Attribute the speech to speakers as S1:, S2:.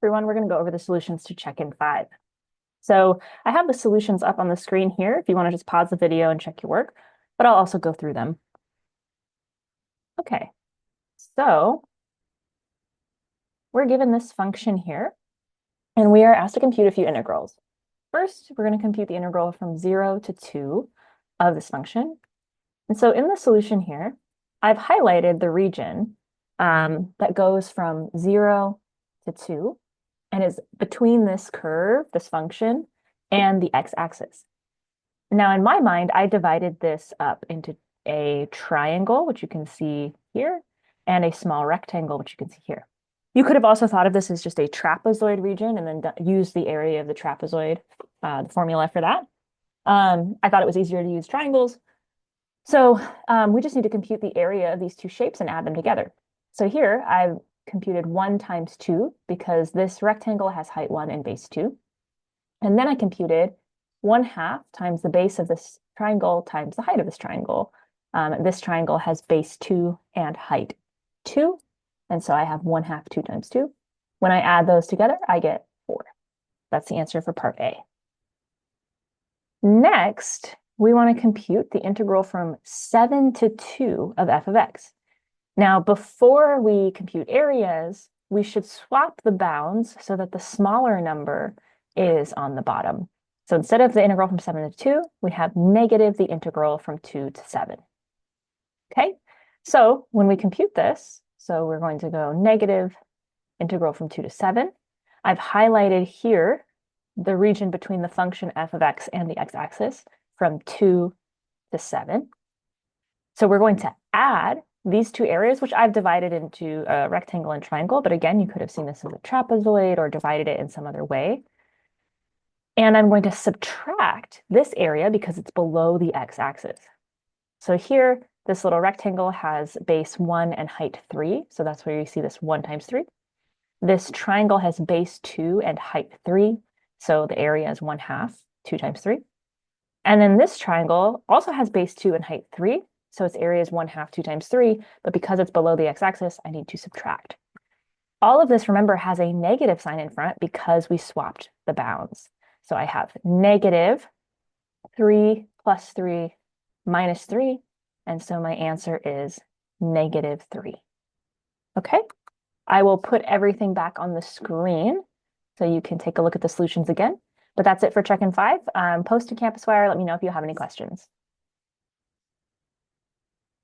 S1: Everyone, we're going to go over the solutions to check-in 5. So I have the solutions up on the screen here if you want to just pause the video and check your work, but I'll also go through them. Okay, so we're given this function here, and we are asked to compute a few integrals. First, we're going to compute the integral from 0 to 2 of this function. And so in the solution here, I've highlighted the region that goes from 0 to 2 and is between this curve, this function, and the x-axis. Now, in my mind, I divided this up into a triangle, which you can see here, and a small rectangle, which you can see here. You could have also thought of this as just a trapezoid region and then use the area of the trapezoid, the formula for that. I thought it was easier to use triangles. So we just need to compute the area of these two shapes and add them together. So here I've computed 1 times 2 because this rectangle has height 1 and base 2. And then I computed 1/2 times the base of this triangle times the height of this triangle. This triangle has base 2 and height 2. And so I have 1/2 2 times 2. When I add those together, I get 4. That's the answer for part A. Next, we want to compute the integral from 7 to 2 of f of x. Now, before we compute areas, we should swap the bounds so that the smaller number is on the bottom. So instead of the integral from 7 to 2, we have negative the integral from 2 to 7. Okay, so when we compute this, so we're going to go negative integral from 2 to 7. I've highlighted here the region between the function f of x and the x-axis from 2 to 7. So we're going to add these two areas, which I've divided into a rectangle and triangle, but again, you could have seen this as a trapezoid or divided it in some other way. And I'm going to subtract this area because it's below the x-axis. So here, this little rectangle has base 1 and height 3. So that's where you see this 1 times 3. This triangle has base 2 and height 3. So the area is 1/2, 2 times 3. And then this triangle also has base 2 and height 3. So its area is 1/2, 2 times 3. But because it's below the x-axis, I need to subtract. All of this, remember, has a negative sign in front because we swapped the bounds. So I have negative 3 plus 3 minus 3. And so my answer is negative 3. Okay, I will put everything back on the screen so you can take a look at the solutions again. But that's it for check-in 5. Post to CampusWire. Let me know if you have any questions.